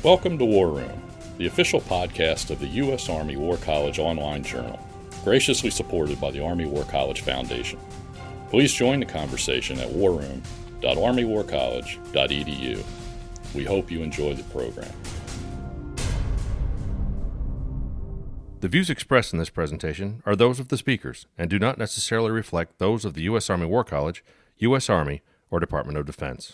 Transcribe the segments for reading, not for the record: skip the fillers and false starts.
Welcome to War Room, the official podcast of the U.S. Army War College online journal, graciously supported by the Army War College Foundation. Please join the conversation at warroom.armywarcollege.edu. We hope you enjoy the program. The views expressed in this presentation are those of the speakers and do not necessarily reflect those of the U.S. Army War College, U.S. Army, or Department of Defense.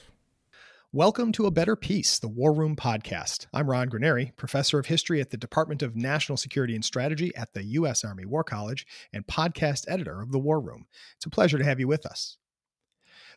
Welcome to A Better Peace, the War Room podcast. I'm Ron Granieri, professor of history at the Department of National Security and Strategy at the U.S. Army War College and podcast editor of the War Room. It's a pleasure to have you with us.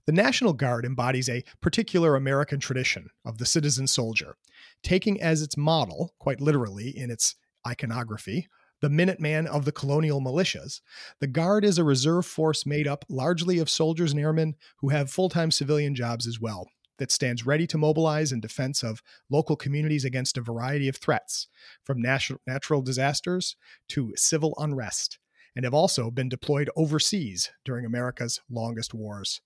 The National Guard embodies a particular American tradition of the citizen soldier, taking as its model, quite literally in its iconography, the Minuteman of the colonial militias. The Guard is a reserve force made up largely of soldiers and airmen who have full-time civilian jobs as well, that stands ready to mobilize in defense of local communities against a variety of threats, from natural disasters to civil unrest, and have also been deployed overseas during America's longest wars.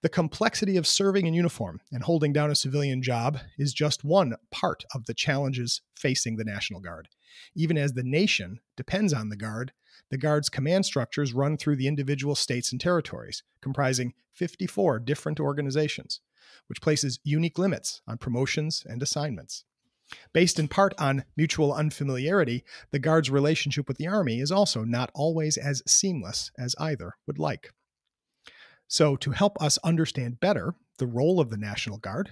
The complexity of serving in uniform and holding down a civilian job is just one part of the challenges facing the National Guard. Even as the nation depends on the Guard's command structures run through the individual states and territories, comprising 54 different organizations, which places unique limits on promotions and assignments. Based in part on mutual unfamiliarity, the Guard's relationship with the Army is also not always as seamless as either would like. So to help us understand better the role of the National Guard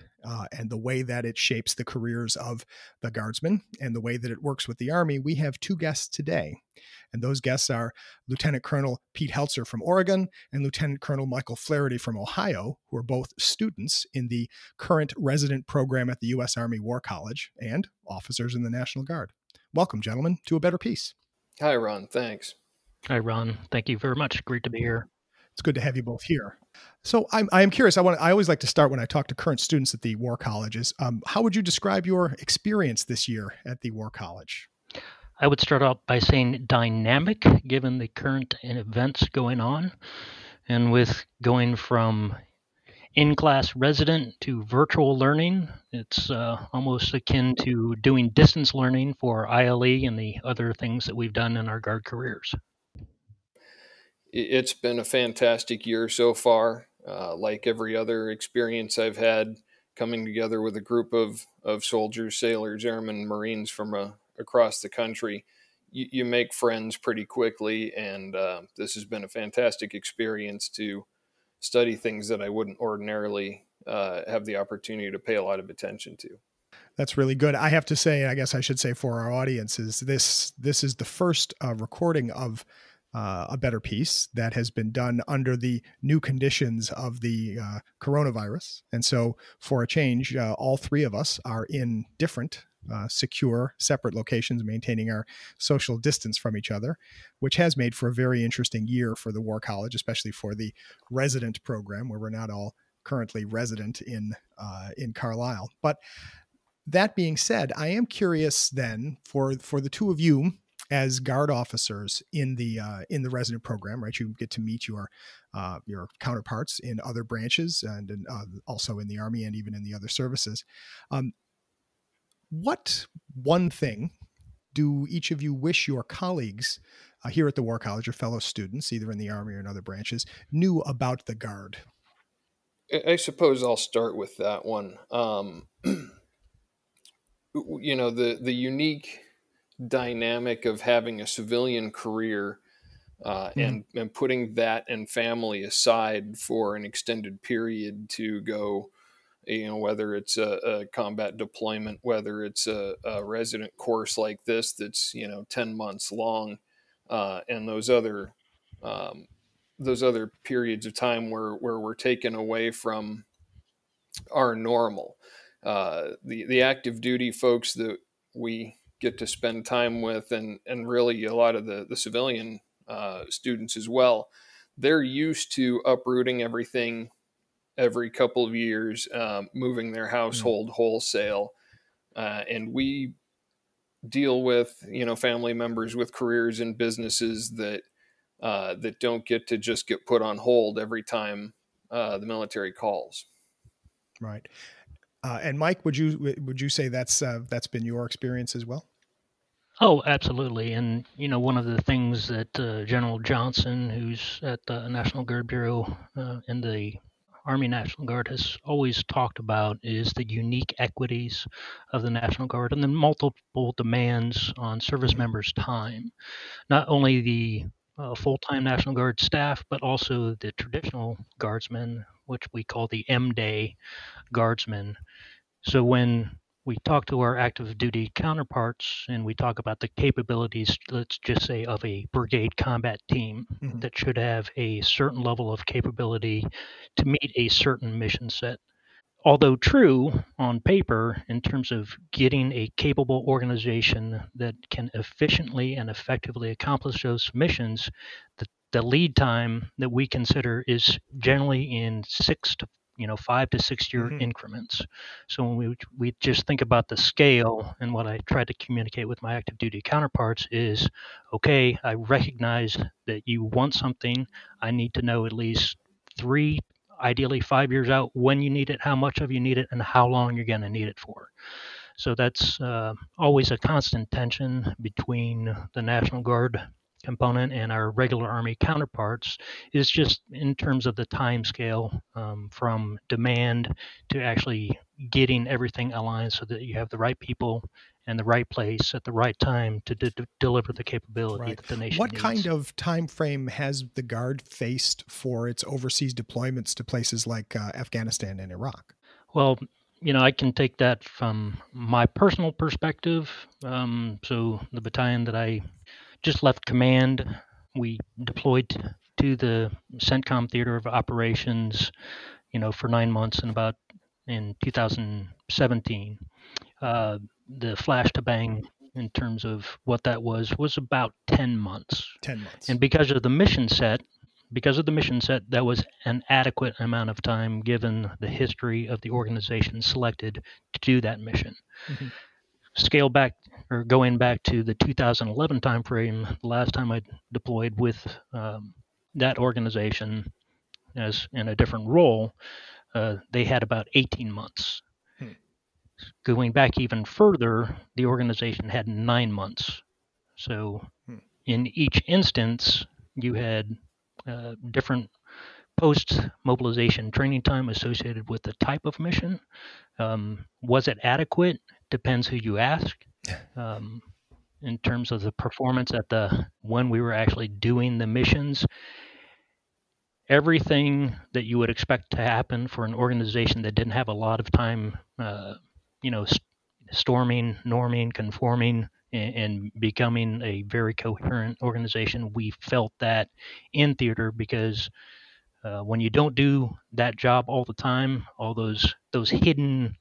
and the way that it shapes the careers of the Guardsmen and the way that it works with the Army, we have two guests today. And those guests are Lieutenant Colonel Pete Helzer from Oregon and Lieutenant Colonel Michael Flaherty from Ohio, who are both students in the current resident program at the U.S. Army War College and officers in the National Guard. Welcome, gentlemen, to A Better Peace. Hi, Ron. Thanks. Hi, Ron. Thank you very much. Great to be here. It's good to have you both here. So I'm curious. I always like to start when I talk to current students at the War Colleges. How would you describe your experience this year at the War College? I would start out by saying dynamic, given the current events going on, and with going from in-class resident to virtual learning, it's almost akin to doing distance learning for ILE and the other things that we've done in our Guard careers. It's been a fantastic year so far. Like every other experience I've had, coming together with a group of soldiers, sailors, airmen, Marines from across the country, you make friends pretty quickly, and this has been a fantastic experience to study things that I wouldn't ordinarily have the opportunity to pay a lot of attention to. That's really good. I have to say, I guess I should say for our audiences, this is the first recording of A Better Peace that has been done under the new conditions of the coronavirus. And so for a change, all three of us are in different, secure, separate locations, maintaining our social distance from each other, which has made for a very interesting year for the War College, especially for the resident program, where we're not all currently resident in Carlisle. But that being said, I am curious then for the two of you, as Guard officers in the resident program, right? You get to meet your counterparts in other branches and also in the Army and even in the other services. What one thing do each of you wish your colleagues here at the War College, or fellow students, either in the Army or in other branches, knew about the Guard? I suppose I'll start with that one. The unique dynamic of having a civilian career and putting that and family aside for an extended period to go, whether it's a combat deployment, whether it's a resident course like this that's 10 months long, and those other periods of time where we're taken away from our normal. The active duty folks that we get to spend time with, and really a lot of the civilian students as well, they're used to uprooting everything every couple of years, moving their household wholesale. And we deal with, family members with careers and businesses that don't get to just get put on hold every time the military calls. Right. And Mike, would you say that's been your experience as well? Oh, absolutely. And, one of the things that General Johnson, who's at the National Guard Bureau in the Army National Guard, has always talked about is the unique equities of the National Guard and the multiple demands on service members' time. Not only the full-time National Guard staff, but also the traditional guardsmen, which we call the M-Day guardsmen. So when we talk to our active duty counterparts and we talk about the capabilities, let's just say, of a brigade combat team that should have a certain level of capability to meet a certain mission set. Although true on paper, in terms of getting a capable organization that can efficiently and effectively accomplish those missions, the lead time that we consider is generally in 5 to 6 year increments. So when we just think about the scale, and what I try to communicate with my active duty counterparts is, okay, I recognize that you want something. I need to know at least 3, ideally 5 years out when you need it, how much of you need it, and how long you're going to need it for. So that's always a constant tension between the National Guard component and our regular Army counterparts, is just in terms of the time scale from demand to actually getting everything aligned so that you have the right people and the right place at the right time to deliver the capability that the nation needs. What kind of time frame has the Guard faced for its overseas deployments to places like Afghanistan and Iraq? Well, I can take that from my personal perspective. So the battalion that I just left command, we deployed to the CENTCOM Theater of Operations, for 9 months in 2017. The flash to bang in terms of what that was about 10 months. 10 months. And because of the mission set, that was an adequate amount of time given the history of the organization selected to do that mission. Scale back, or going back to the 2011 timeframe, the last time I deployed with that organization as in a different role, they had about 18 months. Going back even further, the organization had 9 months. So in each instance, you had different post-mobilization training time associated with the type of mission. Was it adequate? Depends who you ask. In terms of the performance when we were actually doing the missions, everything that you would expect to happen for an organization that didn't have a lot of time, storming, norming, conforming, and becoming a very coherent organization. We felt that in theater because when you don't do that job all the time, all those hidden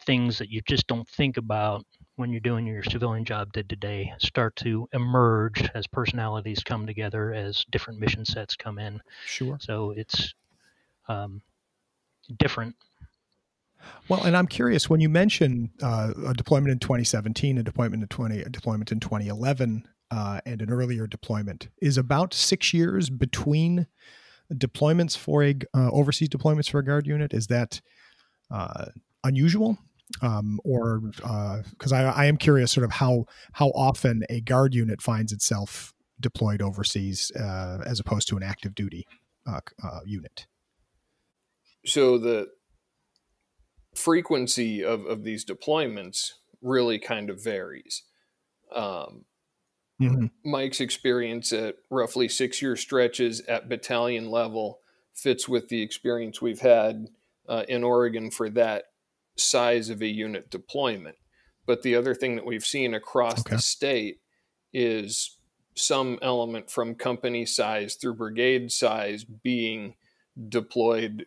things that you just don't think about when you're doing your civilian job day to day start to emerge as personalities come together, as different mission sets come in. Sure. So it's different. Well, and I'm curious, when you mention a deployment in 2017, a deployment in 2011, and an earlier deployment, is about 6 years between deployments for overseas deployments for a Guard unit. Is that unusual? Or because I am curious sort of how often a Guard unit finds itself deployed overseas as opposed to an active duty unit. So the frequency of these deployments really kind of varies. Mike's experience at roughly 6-year stretches at battalion level fits with the experience we've had in Oregon for that size of a unit deployment. But the other thing that we've seen across the state is some element from company size through brigade size being deployed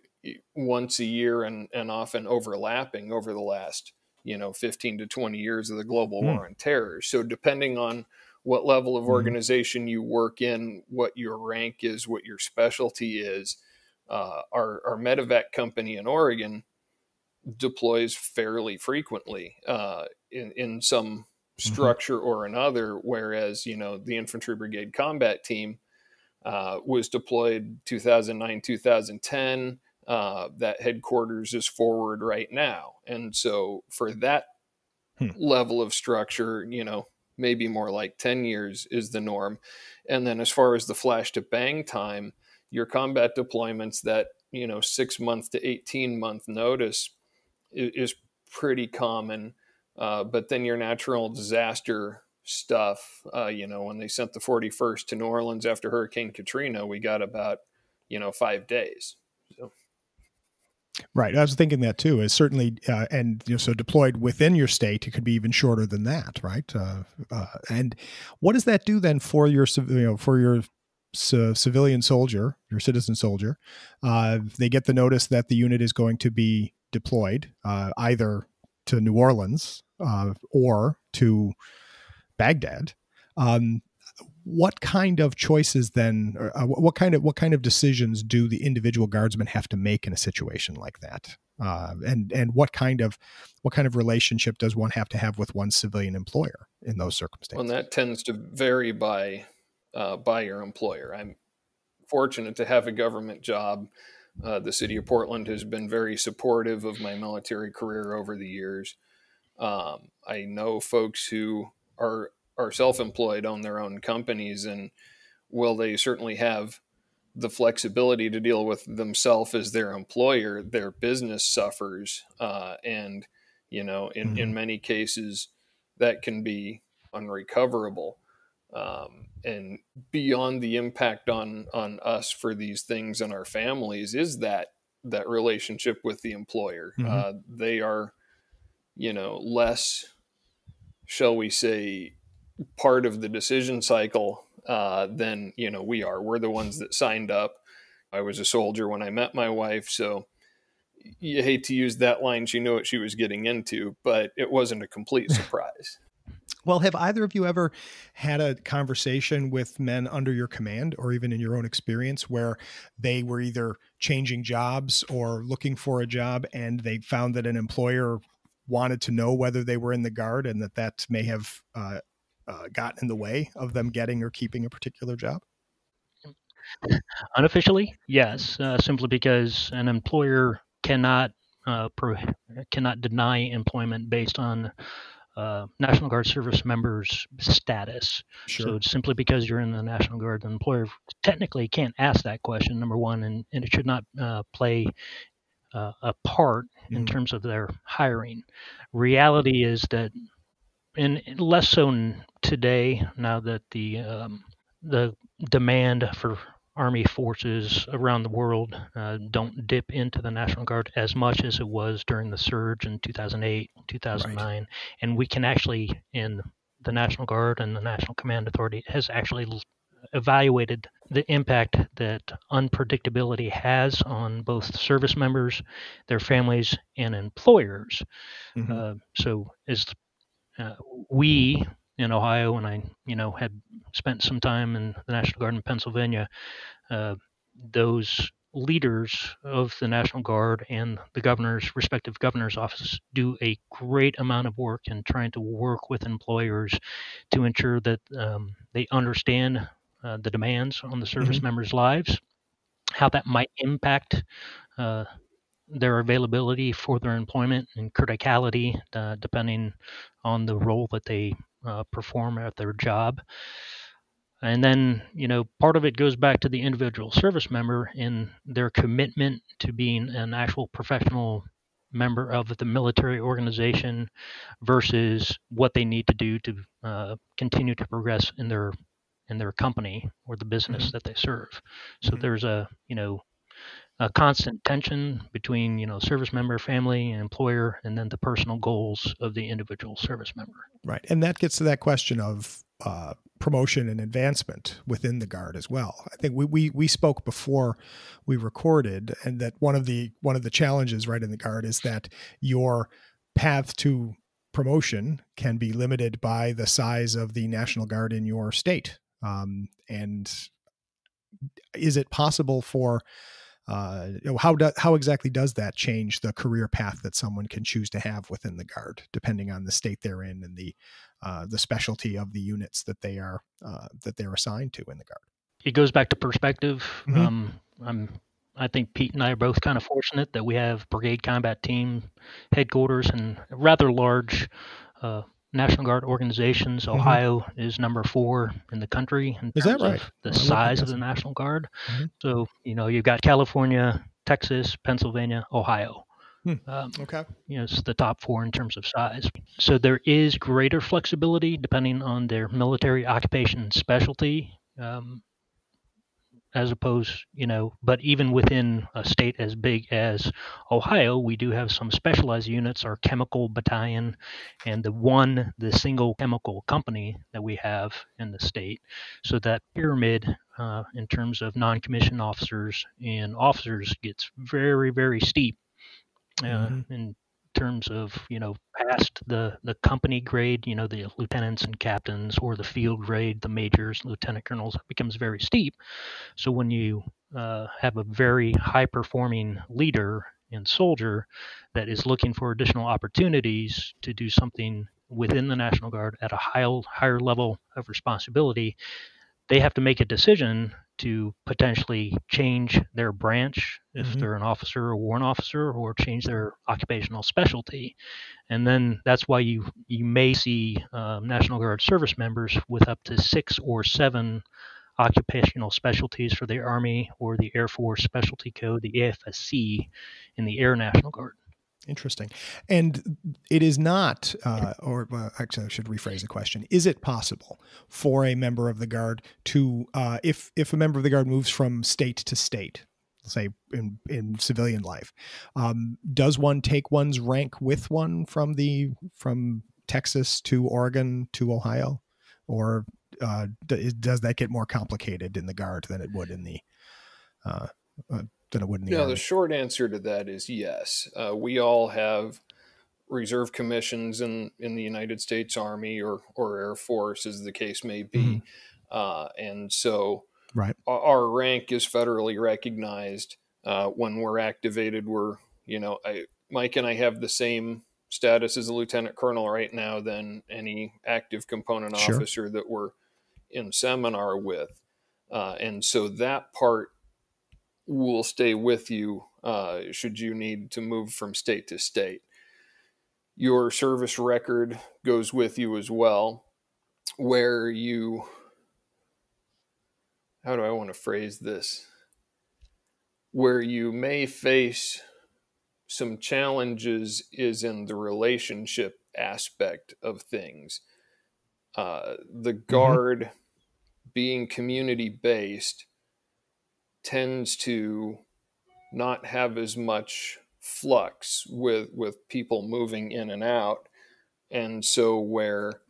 once a year and often overlapping over the last 15 to 20 years of the global war on terror. So depending on what level of organization you work in, what your rank is, what your specialty is, our medevac company in Oregon deploys fairly frequently in some structure or another, whereas the infantry brigade combat team was deployed 2009, 2010, that headquarters is forward right now. And so for that level of structure, maybe more like 10 years is the norm. And then as far as the flash to bang time, your combat deployments, that 6 month to 18-month notice is pretty common. But then your natural disaster stuff, when they sent the 41st to New Orleans after Hurricane Katrina, we got about 5 days. So. Right. I was thinking that too, is certainly, and so deployed within your state, it could be even shorter than that, right? And what does that do then for your civilian soldier, your citizen soldier? They get the notice that the unit is going to be deployed, either to New Orleans or to Baghdad. What kind of choices then, what kind of decisions do the individual guardsmen have to make in a situation like that? And what kind of relationship does one have to have with one's civilian employer in those circumstances? Well, that tends to vary by your employer. I'm fortunate to have a government job. The city of Portland has been very supportive of my military career over the years. I know folks who are self-employed, own their own companies, and they certainly have the flexibility to deal with themselves as their employer, their business suffers. And, in many cases that can be unrecoverable. And beyond the impact on us for these things and our families is that relationship with the employer. They are, less, shall we say, part of the decision cycle than we are. We're the ones that signed up. I was a soldier when I met my wife, so you hate to use that line. She knew what she was getting into, but it wasn't a complete surprise. Well, have either of you ever had a conversation with men under your command, or even in your own experience, where they were either changing jobs or looking for a job, and they found that an employer wanted to know whether they were in the Guard, and that may have gotten in the way of them getting or keeping a particular job? Unofficially, yes, simply because an employer cannot deny employment based on National Guard service members' status. Sure. So it's simply because you're in the National Guard, the employer technically can't ask that question, number one, and it should not play a part in terms of their hiring. Reality is that, and less so today, now that the demand for Army forces around the world don't dip into the National Guard as much as it was during the surge in 2008, 2009. Right. And we can actually, in the National Guard and the National Command Authority, has actually evaluated the impact that unpredictability has on both service members, their families, and employers. So as we in Ohio, and I, had spent some time in the National Guard in Pennsylvania, those leaders of the National Guard and the respective governor's offices do a great amount of work in trying to work with employers to ensure that they understand the demands on the service members' lives, how that might impact their availability for their employment and criticality, depending on the role that they perform at their job. And then, part of it goes back to the individual service member in their commitment to being an actual professional member of the military organization versus what they need to do to continue to progress in their company or the business that they serve. So there's a constant tension between, service member, family, and employer, and then the personal goals of the individual service member. Right. And that gets to that question of promotion and advancement within the Guard as well. I think we spoke before we recorded, and that one of the challenges right in the Guard is that your path to promotion can be limited by the size of the National Guard in your state. And is it possible for how exactly does that change the career path that someone can choose to have within the Guard, depending on the state they're in and the specialty of the units that they're assigned to in the Guard? It goes back to perspective. I'm I think Pete and I are both kind of fortunate that we have Brigade Combat Team headquarters and rather large National Guard organizations. Ohio is number 4 in the country in terms of the size of the National Guard. So, you've got California, Texas, Pennsylvania, Ohio. It's the top 4 in terms of size. So there is greater flexibility depending on their military occupation and specialty, as opposed, but even within a state as big as Ohio, we do have some specialized units, our chemical battalion, and the single chemical company that we have in the state. So that pyramid in terms of non-commissioned officers and officers gets very, very steep in terms of, past the company grade, the lieutenants and captains, or the field grade, the majors, lieutenant colonels, it becomes very steep. So when you have a very high performing leader and soldier that is looking for additional opportunities to do something within the National Guard at a higher level of responsibility, they have to make a decision to potentially change their branch if they're an officer or warrant officer, or change their occupational specialty. And then that's why you may see National Guard service members with up to 6 or 7 occupational specialties for the Army or the Air Force Specialty Code, the AFSC, in the Air National Guard. Interesting. And it is not, actually I should rephrase the question. Is it possible for a member of the Guard to, if a member of the Guard moves from state to state, say in civilian life, does one take one's rank with one from Texas to Oregon to Ohio? Or does that get more complicated in the Guard than it would in the Army? The short answer to that is yes. We all have reserve commissions in the United States Army or Air Force, as the case may be. And so our rank is federally recognized. When we're activated, Mike and I have the same status as a lieutenant colonel right now than any active component officer that we're in seminar with. And so that part will stay with you should you need to move from state to state. Your service record goes with you as well, where you, how do I want to phrase this? Where you may face some challenges is in the relationship aspect of things. The Guard, being community-based, tends to not have as much flux with people moving in and out. And so where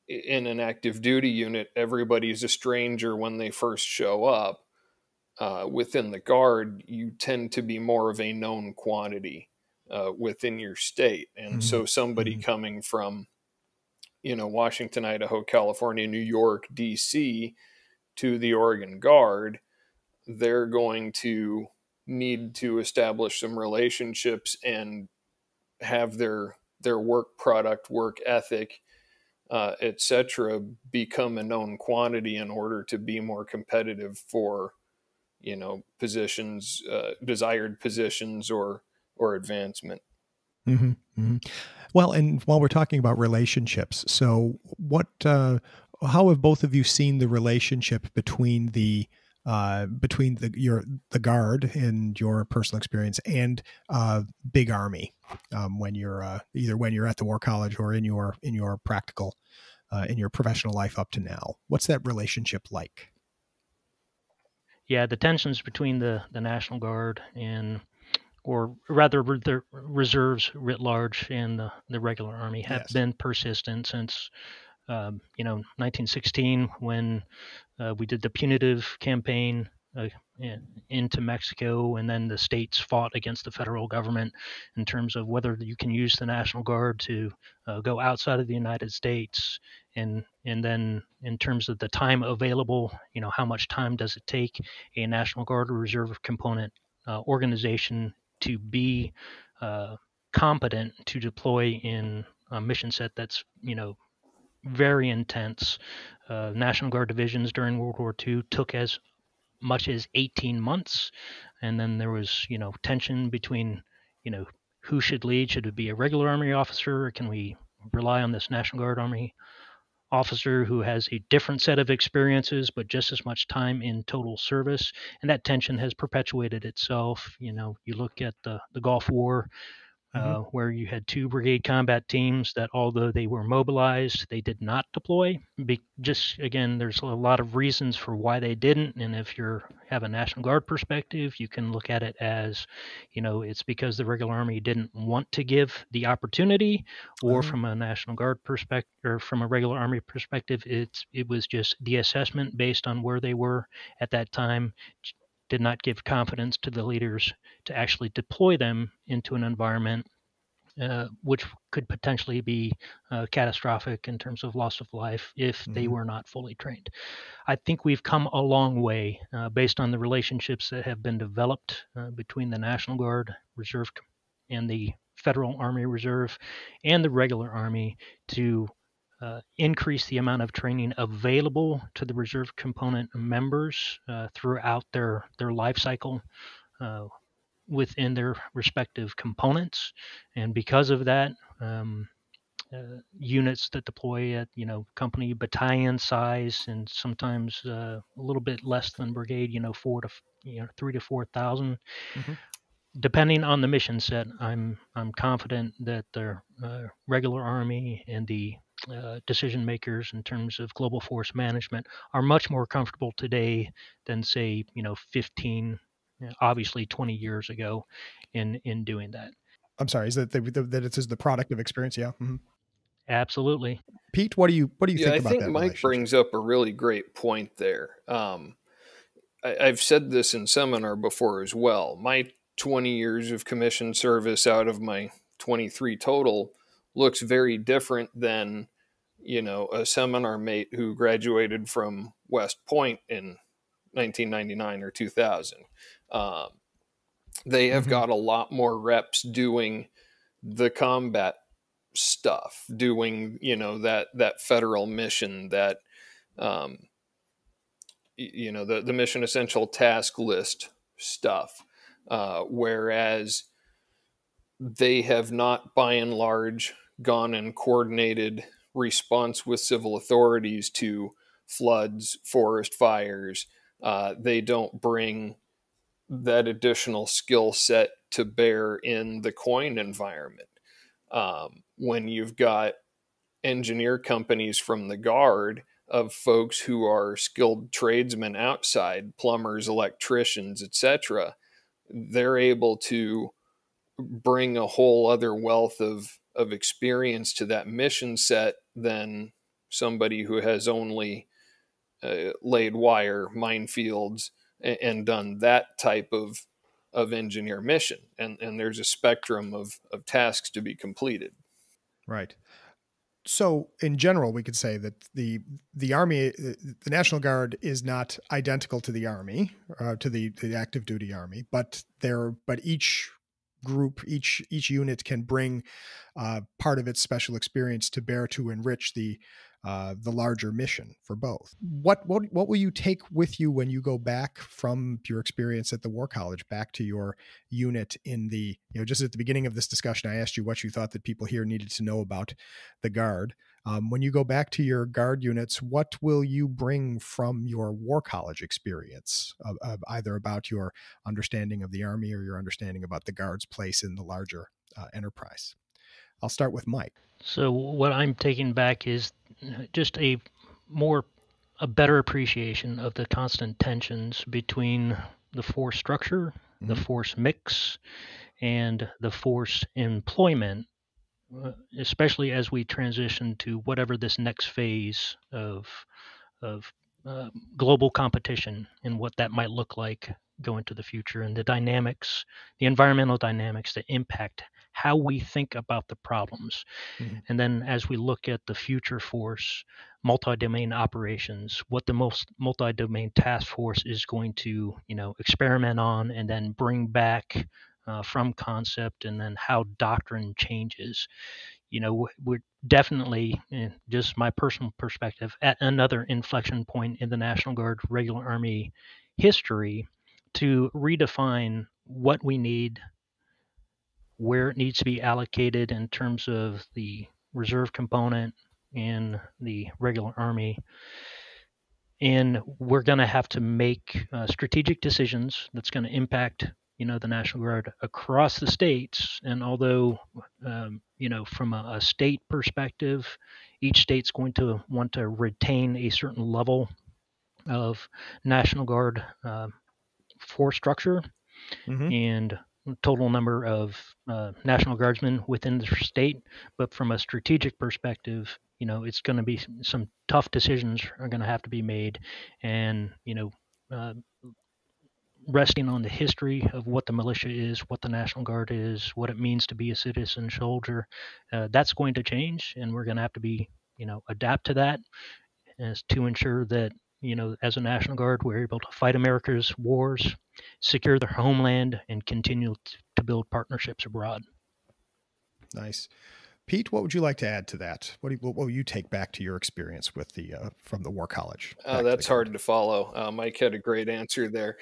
in an active duty unit, everybody's a stranger when they first show up, within the Guard, you tend to be more of a known quantity within your state. And so somebody coming from, Washington, Idaho, California, New York, DC, to the Oregon Guard, they're going to need to establish some relationships and have their work product, work ethic, etc., become a known quantity in order to be more competitive for, positions, desired positions or advancement. Well, and while we're talking about relationships, so how have both of you seen the relationship between the Guard and your personal experience and Big Army when you're either when you're at the War College or in your practical in your professional life up to now? What's that relationship like? Yeah, the tensions between the National Guard or rather the reserves writ large and the regular Army have been persistent since 1916, when we did the punitive campaign into Mexico, and then the states fought against the federal government in terms of whether you can use the National Guard to go outside of the United States, and then in terms of the time available, how much time does it take a National Guard or reserve component organization to be competent to deploy in a mission set that's very intense. National Guard divisions during World War II took as much as 18 months. And then there was, tension between, who should lead. Should it be a regular Army officer, or can we rely on this National Guard Army officer who has a different set of experiences but just as much time in total service? And that tension has perpetuated itself. You look at the Gulf War, where you had 2 brigade combat teams that, although they were mobilized, they did not deploy. Again, there's a lot of reasons for why they didn't. And if you have a National Guard perspective, you can look at it as, it's because the regular Army didn't want to give the opportunity, or from a National Guard perspective, or from a regular Army perspective, it was just the assessment based on where they were at that time did not give confidence to the leaders to actually deploy them into an environment which could potentially be catastrophic in terms of loss of life if they were not fully trained. I think we've come a long way based on the relationships that have been developed between the National Guard, Reserve, and the Federal Army Reserve and the regular Army to increase the amount of training available to the reserve component members throughout their life cycle within their respective components. And because of that, units that deploy at company battalion size, and sometimes a little bit less than brigade, 3 to 4,000. Depending on the mission set, I'm confident that the regular Army and the decision makers in terms of global force management are much more comfortable today than, say, 15, obviously 20 years ago in doing that. I'm sorry, is that that it's the product of experience? Yeah. Absolutely. Pete, what do you think about that? I think Mike brings up a really great point there. I've said this in seminar before as well. My 20 years of commissioned service out of my 23 total looks very different than, a seminar mate who graduated from West Point in 1999 or 2000. They have got a lot more reps doing the combat stuff, doing, that federal mission, that, the mission essential task list stuff. Whereas they have not, by and large, gone and coordinated response with civil authorities to floods, forest fires. They don't bring that additional skill set to bear in the COIN environment. When you've got engineer companies from the Guard of folks who are skilled tradesmen outside, plumbers, electricians, etc., they're able to bring a whole other wealth of experience to that mission set than somebody who has only laid wire, minefields, and done that type of engineer mission. And there's a spectrum of tasks to be completed. Right. So in general, we could say that the Army, the National Guard, is not identical to the Army, to the active duty Army, but each group, each unit can bring part of its special experience to bear to enrich the larger mission for both. What will you take with you when you go back from your experience at the War College back to your unit in the, just at the beginning of this discussion, I asked you what you thought that people here needed to know about the Guard. When you go back to your Guard units, what will you bring from your War College experience, either about your understanding of the Army or your understanding about the Guard's place in the larger enterprise? I'll start with Mike. So what I'm taking back is just a better appreciation of the constant tensions between the force structure, the force mix, and the force employment, especially as we transition to whatever this next phase of global competition and what that might look like going to the future, and the dynamics, the environmental dynamics that impact how we think about the problems. And then as we look at the future force, multi-domain operations, what the most multi-domain task force is going to, experiment on and then bring back from concept, and then how doctrine changes. We're definitely, just my personal perspective, at another inflection point in the National Guard regular Army history to redefine what we need, where it needs to be allocated in terms of the reserve component and the regular Army. And we're going to have to make strategic decisions that's going to impact, the National Guard across the states. And although, from a state perspective, each state's going to want to retain a certain level of National Guard force structure and total number of National Guardsmen within the state. But from a strategic perspective, it's going to be some tough decisions are going to have to be made. And, resting on the history of what the militia is, what the National Guard is, what it means to be a citizen soldier, that's going to change. And we're going to have to be, adapt to that as to ensure that, as a National Guard, we're able to fight America's wars, secure their homeland, and continue to build partnerships abroad. Nice. Pete, what would you like to add to that? What will you take back to your experience with from the War College? That's hard to follow. Mike had a great answer there.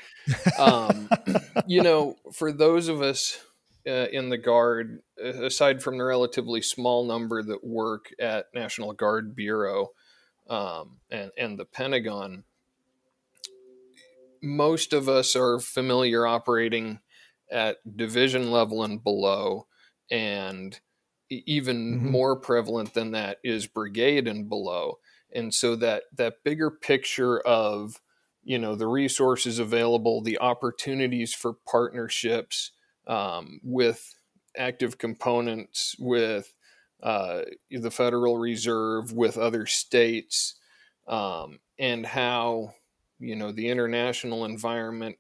For those of us in the Guard, aside from the relatively small number that work at National Guard Bureau and the Pentagon, most of us are familiar operating at division level and below, and even more prevalent than that is brigade and below. And so that bigger picture of, the resources available, the opportunities for partnerships with active components, with the Federal Reserve, with other states, and how, the international environment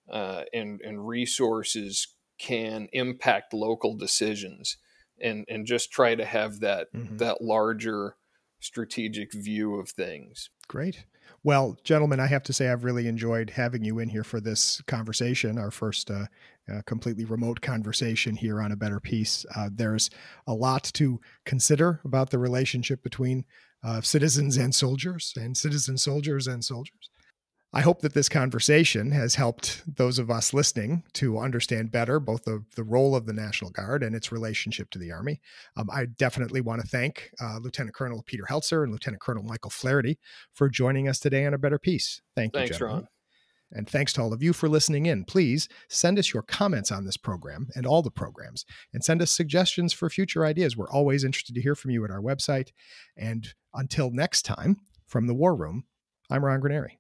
and resources can impact local decisions. And just try to have that larger strategic view of things. Great. Well, gentlemen, I have to say I've really enjoyed having you in here for this conversation, our first completely remote conversation here on A Better Peace. There's a lot to consider about the relationship between citizens and soldiers, and citizen soldiers and soldiers. I hope that this conversation has helped those of us listening to understand better both the role of the National Guard and its relationship to the Army. I definitely want to thank Lieutenant Colonel Peter Helzer and Lieutenant Colonel Michael Flaherty for joining us today on A Better Peace. Thanks, gentlemen. Ron. And thanks to all of you for listening in. Please send us your comments on this program and all the programs, and send us suggestions for future ideas. We're always interested to hear from you at our website. And until next time, from the War Room, I'm Ron Granieri.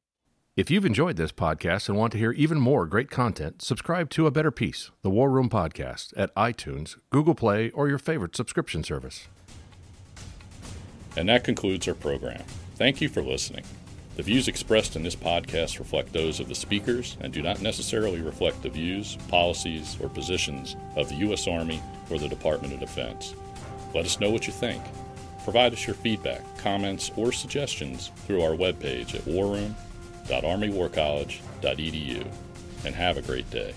If you've enjoyed this podcast and want to hear even more great content, subscribe to A Better Peace, the War Room Podcast, at iTunes, Google Play, or your favorite subscription service. And that concludes our program. Thank you for listening. The views expressed in this podcast reflect those of the speakers and do not necessarily reflect the views, policies, or positions of the U.S. Army or the Department of Defense. Let us know what you think. Provide us your feedback, comments, or suggestions through our webpage at warroom.armywarcollege.edu, and have a great day.